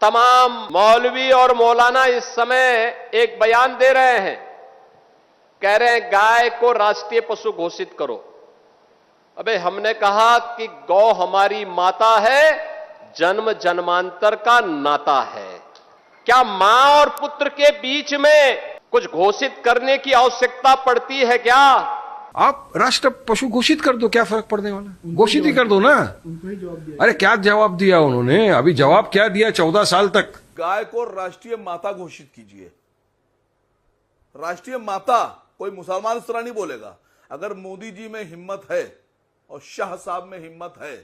तमाम मौलवी और मौलाना इस समय एक बयान दे रहे हैं, कह रहे हैं गाय को राष्ट्रीय पशु घोषित करो। अबे हमने कहा कि गौ हमारी माता है, जन्म जन्मांतर का नाता है। क्या मां और पुत्र के बीच में कुछ घोषित करने की आवश्यकता पड़ती है क्या? आप राष्ट्र पशु घोषित कर दो, क्या फर्क पड़ने वाला, घोषित ही कर दो ना। अरे क्या जवाब दिया उन्होंने, अभी जवाब क्या दिया 14 साल तक। गाय को राष्ट्रीय माता घोषित कीजिए। राष्ट्रीय माता, कोई मुसलमान इस तरह नहीं बोलेगा। अगर मोदी जी में हिम्मत है और शाह साहब में हिम्मत है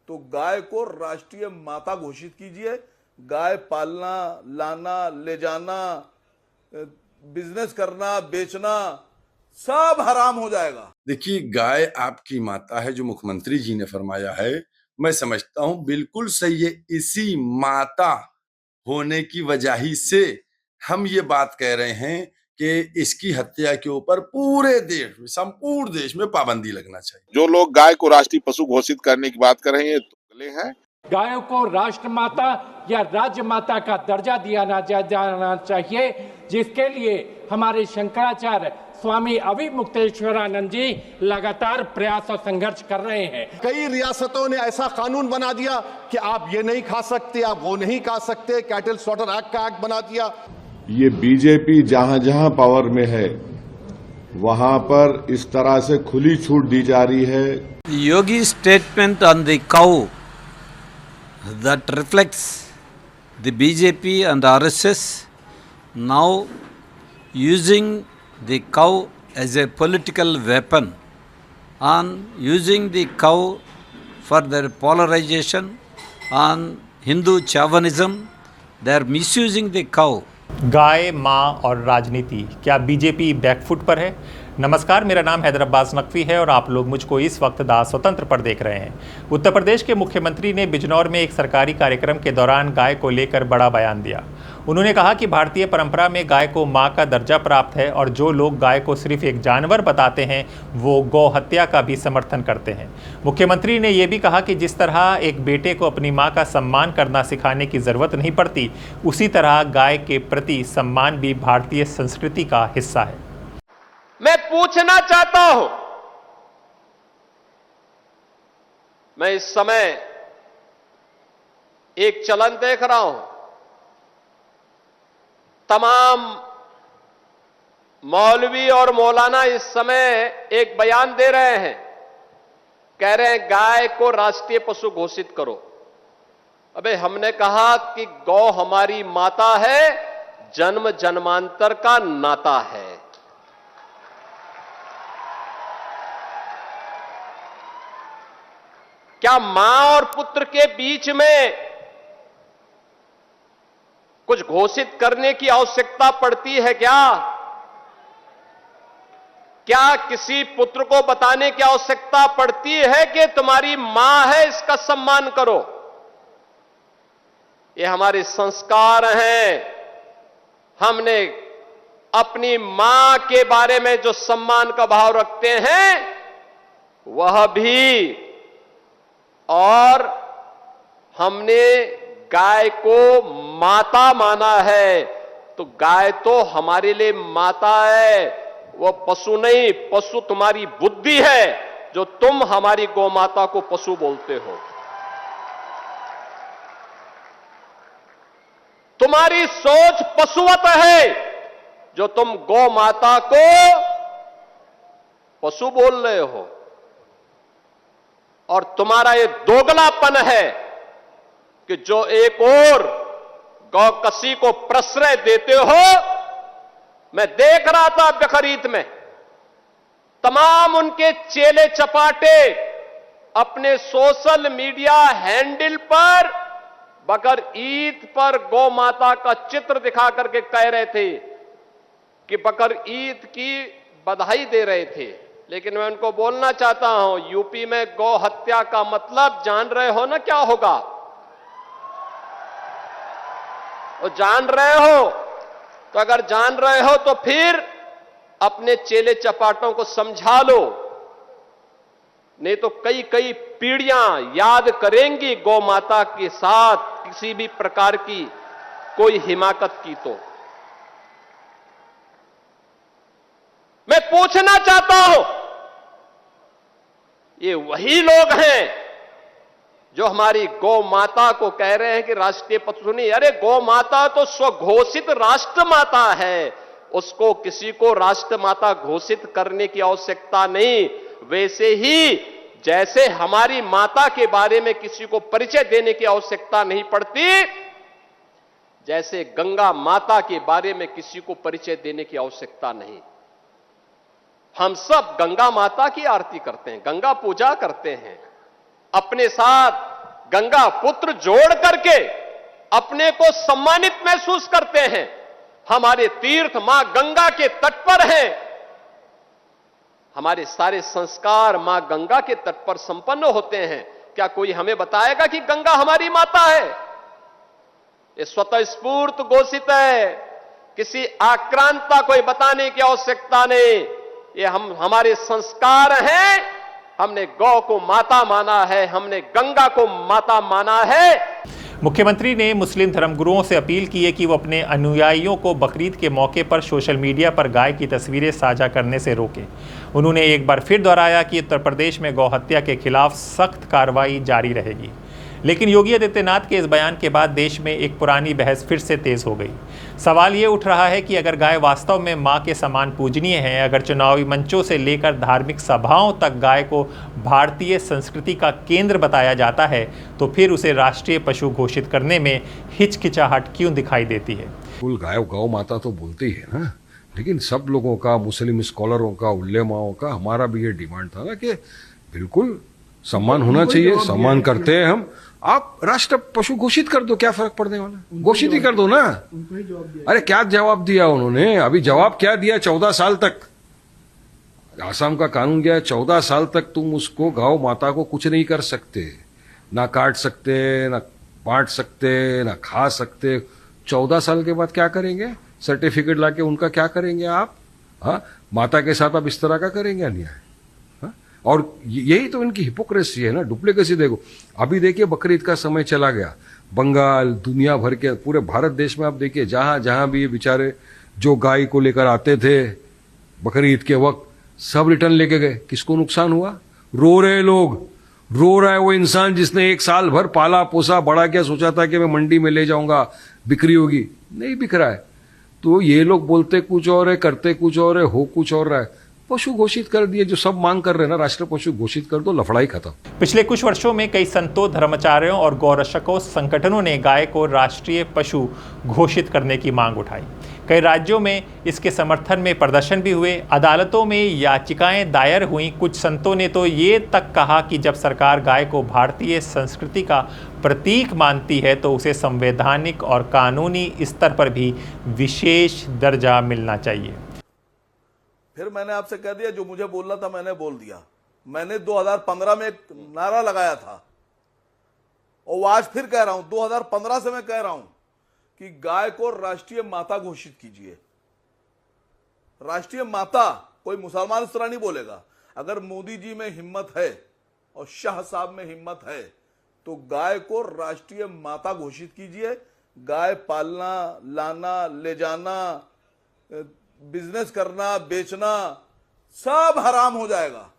तो गाय को राष्ट्रीय माता घोषित कीजिए। गाय पालना, लाना, ले जाना, बिजनेस करना, बेचना सब हराम हो जाएगा। देखिए, गाय आपकी माता है, जो मुख्यमंत्री जी ने फरमाया है, मैं समझता हूं बिल्कुल सही है। इसी माता होने की वजह ही से हम ये बात कह रहे हैं कि इसकी हत्या के ऊपर पूरे देश में, संपूर्ण देश में पाबंदी लगना चाहिए। जो लोग गाय को राष्ट्रीय पशु घोषित करने की बात कर रहे हैं, तो हैं। गायों को राष्ट्र माता या राज्य माता का दर्जा दिया जाना चाहिए, जिसके लिए हमारे शंकराचार्य स्वामी अविमुक्तेश्वरानंद जी लगातार प्रयास और संघर्ष कर रहे हैं। कई रियासतों ने ऐसा कानून बना दिया कि आप ये नहीं खा सकते, आप वो नहीं खा सकते, कैटल स्लॉटर एक्ट का एक्ट बना दिया। ये बीजेपी जहां जहां पावर में है वहां पर इस तरह से खुली छूट दी जा रही है। Yogi statement on the cow that reflects the BJP and RSS now using the cow as a political weapon and using the cow for their polarization on Hindu chauvinism. They are misusing the cow. गाय, माँ और राजनीति, क्या BJP back foot पर है? नमस्कार, मेरा नाम हैदर अब्बास नकवी है और आप लोग मुझको इस वक्त दा स्वतंत्र पर देख रहे हैं। उत्तर प्रदेश के मुख्यमंत्री ने बिजनौर में एक सरकारी कार्यक्रम के दौरान गाय को लेकर बड़ा बयान दिया। उन्होंने कहा कि भारतीय परंपरा में गाय को मां का दर्जा प्राप्त है और जो लोग गाय को सिर्फ एक जानवर बताते हैं वो गौ हत्या का भी समर्थन करते हैं। मुख्यमंत्री ने यह भी कहा कि जिस तरह एक बेटे को अपनी मां का सम्मान करना सिखाने की ज़रूरत नहीं पड़ती, उसी तरह गाय के प्रति सम्मान भी भारतीय संस्कृति का हिस्सा है। मैं पूछना चाहता हूं, मैं इस समय एक चलन देख रहा हूं, तमाम मौलवी और मौलाना इस समय एक बयान दे रहे हैं, कह रहे हैं गाय को राष्ट्रीय पशु घोषित करो। अबे हमने कहा कि गौ हमारी माता है, जन्म जन्मांतर का नाता है। क्या मां और पुत्र के बीच में कुछ घोषित करने की आवश्यकता पड़ती है क्या? क्या किसी पुत्र को बताने की आवश्यकता पड़ती है कि तुम्हारी मां है, इसका सम्मान करो? ये हमारे संस्कार हैं। हमने अपनी मां के बारे में जो सम्मान का भाव रखते हैं वह भी, और हमने गाय को माता माना है, तो गाय तो हमारे लिए माता है, वो पशु नहीं। पशु तुम्हारी बुद्धि है, जो तुम हमारी गौ माता को पशु बोलते हो। तुम्हारी सोच पशुवत है, जो तुम गौ माता को पशु बोल रहे हो। और तुम्हारा ये दोगलापन है कि जो एक और गौकसी को प्रश्रय देते हो। मैं देख रहा था बकरीद में तमाम उनके चेले चपाटे अपने सोशल मीडिया हैंडल पर बकर ईद पर गौ माता का चित्र दिखा करके कह रहे थे कि बकर ईद की बधाई दे रहे थे। लेकिन मैं उनको बोलना चाहता हूं, यूपी में गौ हत्या का मतलब जान रहे हो ना क्या होगा? और जान रहे हो तो अगर जान रहे हो तो फिर अपने चेले चपाटों को समझा लो, नहीं तो कई पीढ़ियां याद करेंगी गौ माता के साथ किसी भी प्रकार की कोई हिमाकत की तो मैं पूछना चाहता हूं, ये वही लोग हैं जो हमारी गौ माता को कह रहे हैं कि राष्ट्रीय पशु नहीं। अरे गौ माता तो स्वघोषित राष्ट्र माता है, उसको किसी को राष्ट्र माता घोषित करने की आवश्यकता नहीं। वैसे ही जैसे हमारी माता के बारे में किसी को परिचय देने की आवश्यकता नहीं पड़ती, जैसे गंगा माता के बारे में किसी को परिचय देने की आवश्यकता नहीं। हम सब गंगा माता की आरती करते हैं, गंगा पूजा करते हैं, अपने साथ गंगा पुत्र जोड़ करके अपने को सम्मानित महसूस करते हैं। हमारे तीर्थ मां गंगा के तट पर हैं, हमारे सारे संस्कार मां गंगा के तट पर संपन्न होते हैं। क्या कोई हमें बताएगा कि गंगा हमारी माता है? ये स्वतः स्फूर्त घोषित है, किसी आक्रांता कोई बताने की आवश्यकता नहीं। ये हमारे संस्कार हैं, हमने गौ को माता माना है, हमने गंगा को माता माना है। मुख्यमंत्री ने मुस्लिम धर्मगुरुओं से अपील की है कि वो अपने अनुयायियों को बकरीद के मौके पर सोशल मीडिया पर गाय की तस्वीरें साझा करने से रोकें। उन्होंने एक बार फिर दोहराया कि उत्तर प्रदेश में गौ हत्या के खिलाफ सख्त कार्रवाई जारी रहेगी। लेकिन योगी आदित्यनाथ के इस बयान के बाद देश में एक पुरानी बहस फिर से तेज हो गई। सवाल ये उठ रहा है कि अगर गाय वास्तव में मां के समान पूजनीय है, अगर चुनावी मंचों से लेकर धार्मिक सभाओं तक गाय को भारतीय संस्कृति का केंद्र बताया जाता है, तो फिर उसे राष्ट्रीय पशु घोषित करने में हिचकिचाहट क्यों दिखाई देती है? कुल गाय गौ माता तो बोलती है ना, लेकिन सब लोगों का, मुस्लिम स्कॉलरों का, उलेमाओं का, हमारा भी ये डिमांड था ना कि बिल्कुल सम्मान होना चाहिए, सम्मान करते हैं हम। आप राष्ट्र पशु घोषित कर दो, क्या फर्क पड़ने वाला, घोषित ही कर दो ना। अरे क्या जवाब दिया उन्होंने? अभी जवाब क्या दिया? 14 साल तक आसाम का कानून क्या है? 14 साल तक तुम उसको गौ माता को कुछ नहीं कर सकते, ना काट सकते, ना बांट सकते, ना खा सकते। 14 साल के बाद क्या करेंगे? सर्टिफिकेट लाके उनका क्या करेंगे आप? हाँ, माता के साथ आप इस तरह का करेंगे अन्याय। और यही तो इनकी हिपोक्रेसी है ना, डुप्लीकेसी। देखो अभी देखिए बकरीद का समय चला गया, बंगाल, दुनिया भर के, पूरे भारत देश में आप देखिए जहां जहां भी ये बेचारे जो गाय को लेकर आते थे बकरीद के वक्त, सब रिटर्न लेके गए। किसको नुकसान हुआ? रो रहे लोग, रो रहा है वो इंसान जिसने 1 साल भर पाला पोसा बड़ा किया, सोचा था कि मैं मंडी में ले जाऊंगा, बिक्री होगी, नहीं बिक रहा है। तो ये लोग बोलते कुछ और है, करते कुछ और है, हो कुछ और रहा है। पशु घोषित कर दिए, जो सब मांग कर रहे हैं ना, राष्ट्रीय पशु घोषित कर दो, लफड़ाई खत्म। पिछले कुछ वर्षों में कई संतों, धर्माचार्यों और गौरक्षकों संगठनों ने गाय को राष्ट्रीय पशु घोषित करने की मांग उठाई। कई राज्यों में इसके समर्थन में प्रदर्शन भी हुए, अदालतों में याचिकाएं दायर हुई। कुछ संतों ने तो ये तक कहा कि जब सरकार गाय को भारतीय संस्कृति का प्रतीक मानती है तो उसे संवैधानिक और कानूनी स्तर पर भी विशेष दर्जा मिलना चाहिए। फिर मैंने आपसे कह दिया, जो मुझे बोलना था मैंने बोल दिया। मैंने 2015 में एक नारा लगाया था और आज फिर कह रहा हूं, 2015 से मैं कह रहा हूं कि गाय को राष्ट्रीय माता घोषित कीजिए। राष्ट्रीय माता, कोई मुसलमान इस तरह नहीं बोलेगा। अगर मोदी जी में हिम्मत है और शाह साहब में हिम्मत है तो गाय को राष्ट्रीय माता घोषित कीजिए। गाय पालना, लाना, ले जाना, बिजनेस करना, बेचना सब हराम हो जाएगा।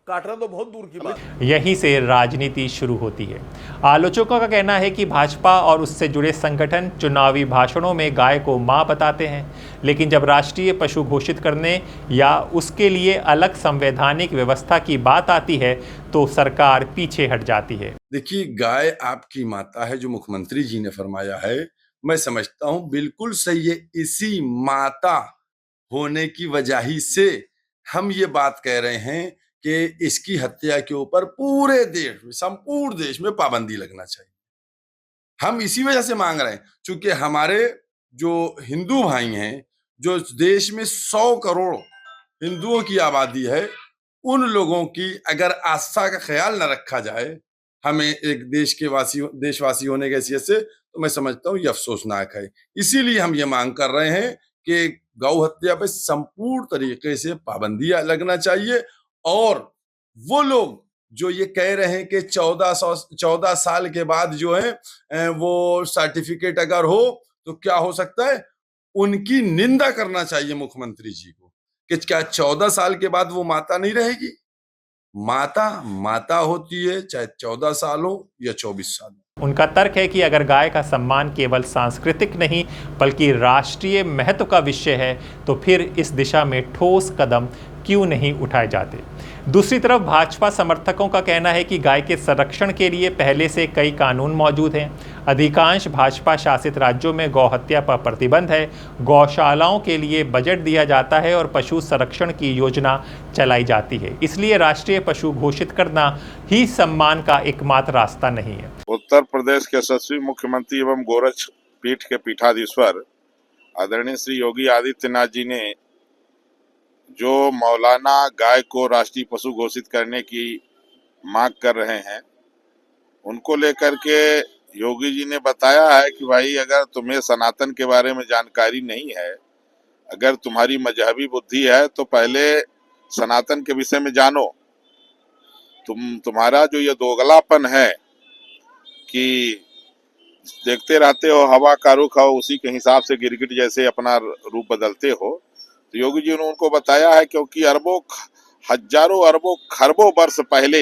काटना तो बहुत दूर की बात है। यहीं से राजनीति शुरू होती है। आलोचकों का कहना है कि भाजपा और उससे जुड़े संगठन चुनावी भाषणों में गाय को मां बताते हैं, लेकिन जब राष्ट्रीय पशु घोषित करने या उसके लिए अलग संवैधानिक व्यवस्था की बात आती है तो सरकार पीछे हट जाती है। देखिए, गाय आपकी माता है, जो मुख्यमंत्री जी ने फरमाया है, मैं समझता हूं बिल्कुल सही है। इसी माता होने की वजह ही से हम ये बात कह रहे हैं कि इसकी हत्या के ऊपर पूरे देश में, संपूर्ण देश में पाबंदी लगना चाहिए। हम इसी वजह से मांग रहे हैं, क्योंकि हमारे जो हिंदू भाई हैं, जो देश में 100 करोड़ हिंदुओं की आबादी है, उन लोगों की अगर आस्था का ख्याल न रखा जाए, हमें एक देशवासी होने की हैसियत से, तो मैं समझता हूँ ये अफसोसनाक है। इसीलिए हम ये मांग कर रहे हैं कि गौ हत्या पे संपूर्ण तरीके से पाबंदियां लगना चाहिए और वो लोग जो ये कह रहे हैं कि 14 साल के बाद जो है वो सर्टिफिकेट अगर हो तो क्या हो सकता है, उनकी निंदा करना चाहिए मुख्यमंत्री जी को कि क्या 14 साल के बाद वो माता नहीं रहेगी। माता माता होती है, चाहे 14 साल हो या 24 साल हो। उनका तर्क है कि अगर गाय का सम्मान केवल सांस्कृतिक नहीं बल्कि राष्ट्रीय महत्व का विषय है तो फिर इस दिशा में ठोस कदम क्यों नहीं उठाए जाते। दूसरी तरफ भाजपा समर्थकों का कहना है कि गाय के संरक्षण के लिए पहले से कई कानून मौजूद हैं। अधिकांश भाजपा शासित राज्यों में गौ हत्या पर प्रतिबंध है, गौशालाओं के लिए बजट दिया जाता है और पशु संरक्षण की योजना चलाई जाती है। इसलिए राष्ट्रीय पशु घोषित करना ही सम्मान का एकमात्र रास्ता नहीं है। उत्तर प्रदेश के यशस्वी मुख्यमंत्री एवं गोरक्ष पीठ के पीठाधीश्वर आदरणीय श्री योगी आदित्यनाथ जी ने जो मौलाना गाय को राष्ट्रीय पशु घोषित करने की मांग कर रहे हैं, उनको लेकर के योगी जी ने बताया है कि भाई अगर तुम्हें सनातन के बारे में जानकारी नहीं है, अगर तुम्हारी मजहबी बुद्धि है तो पहले सनातन के विषय में जानो। तुम्हारा जो ये दोगलापन है कि देखते रहते हो हवा का रुख हो उसी के हिसाब से गिरगिट जैसे अपना रूप बदलते हो, तो योगी जी ने उनको बताया है क्योंकि अरबों हजारों अरबों खरबों वर्ष पहले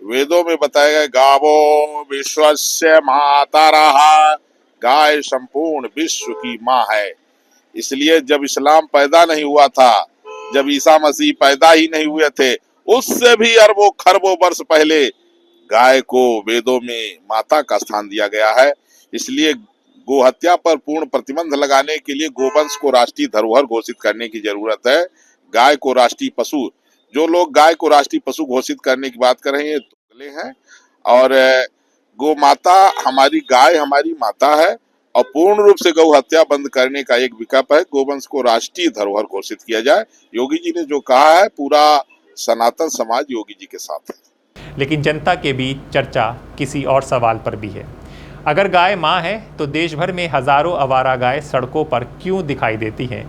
वेदों में बताया गया गावो विश्वस्य माता रहा, गाय संपूर्ण विश्व की माँ है। इसलिए जब इस्लाम पैदा नहीं हुआ था, जब ईसा मसीह पैदा ही नहीं हुए थे, उससे भी अरबों खरबों वर्ष पहले गाय को वेदों में माता का स्थान दिया गया है। इसलिए गोहत्या पर पूर्ण प्रतिबंध लगाने के लिए गोवंश को राष्ट्रीय धरोहर घोषित करने की जरूरत है। गाय को राष्ट्रीय पशु, जो लोग गाय को राष्ट्रीय पशु घोषित करने की बात कर रहे हैं दोगले हैं। और गौ माता हमारी, गाय हमारी माता है और पूर्ण रूप से गौ हत्या बंद करने का एक विकल्प है, गोवंश को राष्ट्रीय धरोहर घोषित किया जाए। योगी जी ने जो कहा है, पूरा सनातन समाज योगी जी के साथ है। लेकिन जनता के बीच चर्चा किसी और सवाल पर भी है। अगर गाय माँ है तो देश भर में हजारों आवारा गाय सड़कों पर क्यों दिखाई देती हैं?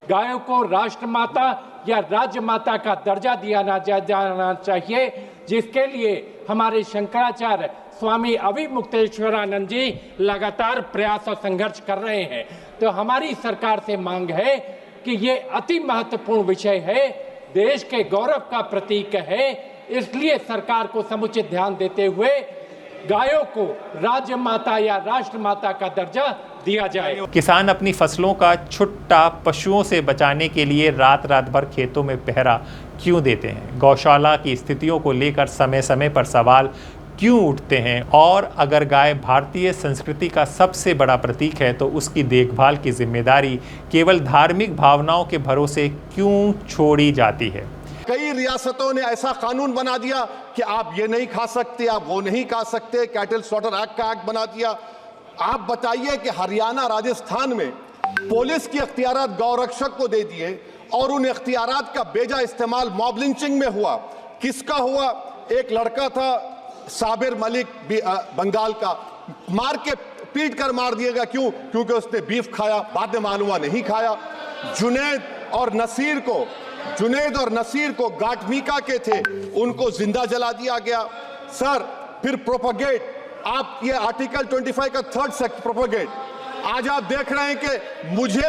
गायों को राष्ट्रमाता या राज्य माता का दर्जा दिया जाना चाहिए, जिसके लिए हमारे शंकराचार्य स्वामी अविमुक्तेश्वरानंद जी लगातार प्रयास और संघर्ष कर रहे हैं। तो हमारी सरकार से मांग है कि ये अति महत्वपूर्ण विषय है, देश के गौरव का प्रतीक है, इसलिए सरकार को समुचित ध्यान देते हुए गायों को राज्य माता या राष्ट्र माता का दर्जा दिया जाए। किसान अपनी फसलों का छुट्टा पशुओं से बचाने के लिए रात रात भर खेतों में पहरा क्यों देते हैं? गौशाला की स्थितियों को लेकर समय समय पर सवाल क्यों उठते हैं? और अगर गाय भारतीय संस्कृति का सबसे बड़ा प्रतीक है तो उसकी देखभाल की जिम्मेदारी केवल धार्मिक भावनाओं के भरोसे क्यों छोड़ी जाती है? कई रियासतों ने ऐसा कानून बना दिया कि आप ये नहीं खा सकते, आप वो नहीं खा सकते, कैटल स्लॉटर एक्ट का एक्ट बना दिया। आप बताइए कि हरियाणा, राजस्थान में पुलिस की इख्तियारात गौरक्षक को दे दिए और उन इख्तियारात का बेजा इस्तेमाल मॉब लिंचिंग में हुआ। किसका हुआ? एक लड़का था साबिर मलिक बंगाल का, मार के पीट कर मार दिया गया। क्यों? क्योंकि उसने बीफ खाया, बाद में मालूम नहीं खाया। जुनैद और नसीर को गाटमीका के थे, उनको जिंदा जला दिया गया। सर, फिर प्रोपगेट, आप ये आर्टिकल 25 का 3rd सेक्शन प्रोपगेट, आज आप देख रहे हैं कि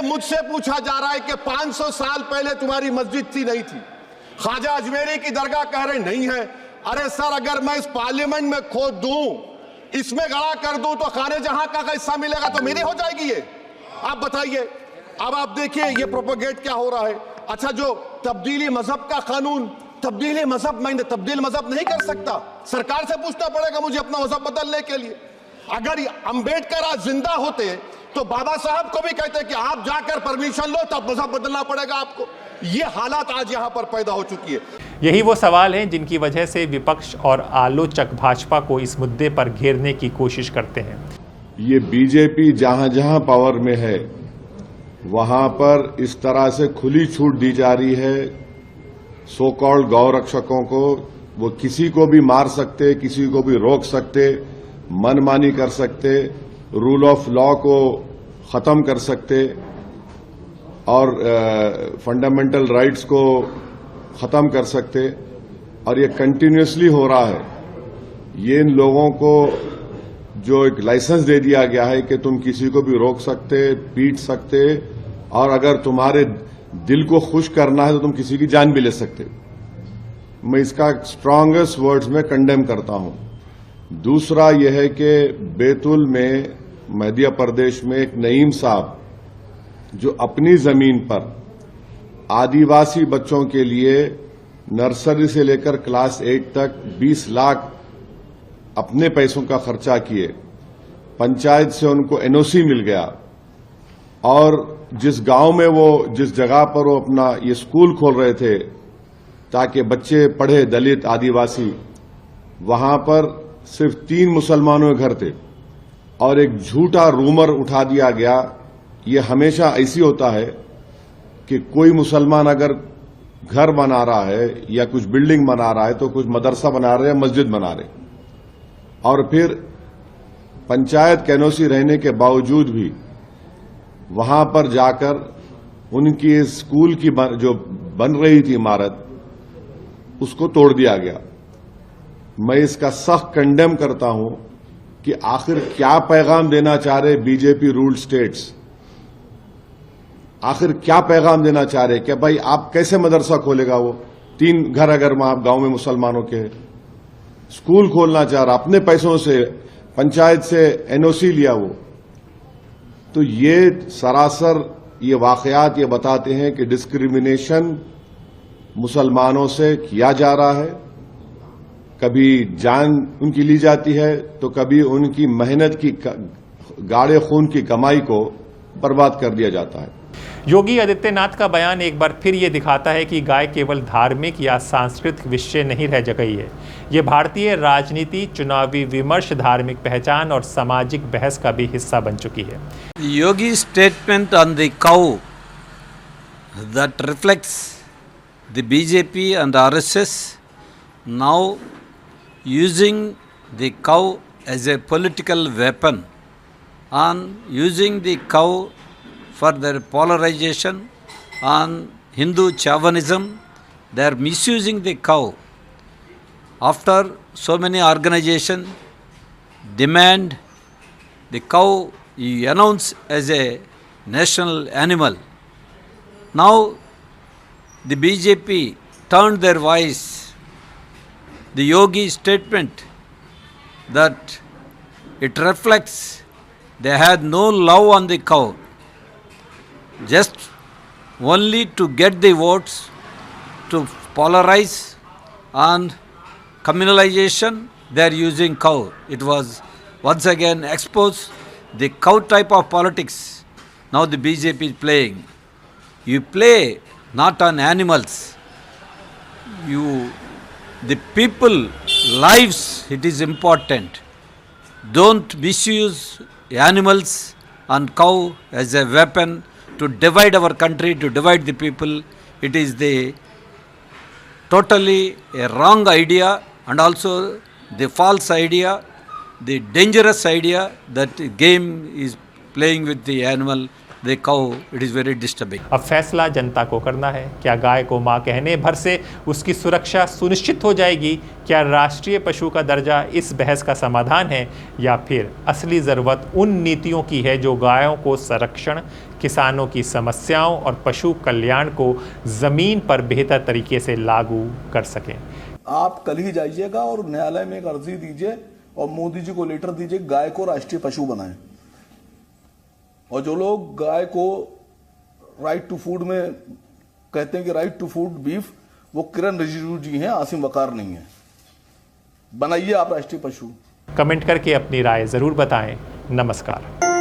मुझसे पूछा जा रहा है कि 500 साल पहले तुम्हारी मस्जिद थी, नहीं थी। ख्वाजा अजमेरी की दरगाह कह रहे नहीं है। अरे सर, अगर मैं इस पार्लियामेंट में खोद दूं, इसमें गड़ा कर दूं, तो खाने जहां का हिस्सा मिलेगा तो मेरी हो जाएगी ये। आप बताइए। अब आप देखिए ये प्रोपगेट क्या हो रहा है। अच्छा, जो तब्दीली मजहब का कानून, तब्दीली मजहब, मैं तब्दील मजहब नहीं कर सकता, सरकार से पूछना पड़ेगा मुझे अपना मजहब बदलने के लिए। अगर अंबेडकर आज जिंदा होते तो बाबा साहब को भी कहते कि आप जाकर परमिशन लो, तब मजहब बदलना पड़ेगा आपको। ये हालात आज यहां पर पैदा हो चुकी है। यही वो सवाल हैं जिनकी वजह से विपक्ष और आलोचक भाजपा को इस मुद्दे पर घेरने की कोशिश करते हैं। ये बीजेपी जहां जहां पावर में है वहां पर इस तरह से खुली छूट दी जा रही है सो कॉल्ड गौ रक्षकों को। वो किसी को भी मार सकते, किसी को भी रोक सकते, मनमानी कर सकते, रूल ऑफ लॉ को खत्म कर सकते और फंडामेंटल राइट्स को खत्म कर सकते। और ये कंटिन्यूसली हो रहा है। ये इन लोगों को जो एक लाइसेंस दे दिया गया है कि तुम किसी को भी रोक सकते, पीट सकते, और अगर तुम्हारे दिल को खुश करना है तो तुम किसी की जान भी ले सकते। मैं इसका स्ट्रांगेस्ट वर्ड्स में कंडेम करता हूं। दूसरा यह है कि बैतूल में मध्य प्रदेश में एक नईम साहब जो अपनी जमीन पर आदिवासी बच्चों के लिए नर्सरी से लेकर क्लास 8 तक 20 लाख अपने पैसों का खर्चा किए, पंचायत से उनको एनओसी मिल गया, और जिस गांव में वो जिस जगह पर वो अपना ये स्कूल खोल रहे थे ताकि बच्चे पढ़े, दलित आदिवासी, वहां पर सिर्फ 3 मुसलमानों के घर थे और एक झूठा रूमर उठा दिया गया। ये हमेशा ऐसी होता है कि कोई मुसलमान अगर घर बना रहा है या कुछ बिल्डिंग बना रहा है तो कुछ मदरसा बना रहे हैं, मस्जिद बना रहे, और फिर पंचायत के एनओसी रहने के बावजूद भी वहां पर जाकर उनकी स्कूल की जो बन रही थी इमारत, उसको तोड़ दिया गया। मैं इसका सख्त कंडेम करता हूं कि आखिर क्या पैगाम देना चाह रहे बीजेपी रूल्ड स्टेट्स। आखिर क्या पैगाम देना चाह रहे कि भाई आप कैसे मदरसा खोलेगा? वो 3 घर अगर वहां गांव में मुसलमानों के, स्कूल खोलना चाह रहा, अपने पैसों से पंचायत से एनओसी लिया वो। तो ये सरासर ये वाकयात ये बताते हैं कि डिस्क्रिमिनेशन मुसलमानों से किया जा रहा है। कभी जान उनकी ली जाती है तो कभी उनकी मेहनत की गाढ़े खून की कमाई को बर्बाद कर दिया जाता है। योगी आदित्यनाथ का बयान एक बार फिर ये दिखाता है कि गाय केवल धार्मिक या सांस्कृतिक विषय नहीं रह गई है, ये भारतीय राजनीति, चुनावी विमर्श, धार्मिक पहचान और सामाजिक बहस का भी हिस्सा बन चुकी है। Yogi statement on the cow that reflects the BJP and RSS now using the cow as a political weapon and using the cow for their polarization on Hindu chauvinism. They are misusing the cow. After so many organizations demand the cow you announce as a national animal, now the BJP turned their voice. The Yogi statement that it reflects they had no love on the cow, just only to get the votes, to polarize and communalization. They are using cow. It was once again exposed the cow type of politics. Now the BJP is playing. You play not on animals. The people lives, it is important. Don't misuse animals and cow as a weapon to divide our country, to divide the people. It is the totally a wrong idea, and also the false idea, the dangerous idea that game is playing with the animal, the cow. It is very disturbing. अब फैसला जनता को करना है। क्या गाय को मां कहने भर से उसकी सुरक्षा सुनिश्चित हो जाएगी? क्या राष्ट्रीय पशु का दर्जा इस बहस का समाधान है, या फिर असली ज़रूरत उन नीतियों की है जो गायों को संरक्षण, किसानों की समस्याओं और पशु कल्याण को ज़मीन पर बेहतर तरीके से लागू कर सकें? आप कल ही जाइएगा और न्यायालय में एक अर्जी दीजिए और मोदी जी को लेटर दीजिए, गाय को राष्ट्रीय पशु बनाएं। और जो लोग गाय को राइट टू फूड में कहते हैं कि राइट टू फूड बीफ, वो किरण रिजिजू जी हैं, आसिम वकार नहीं है। बनाइए आप राष्ट्रीय पशु। कमेंट करके अपनी राय ज़रूर बताएं। नमस्कार।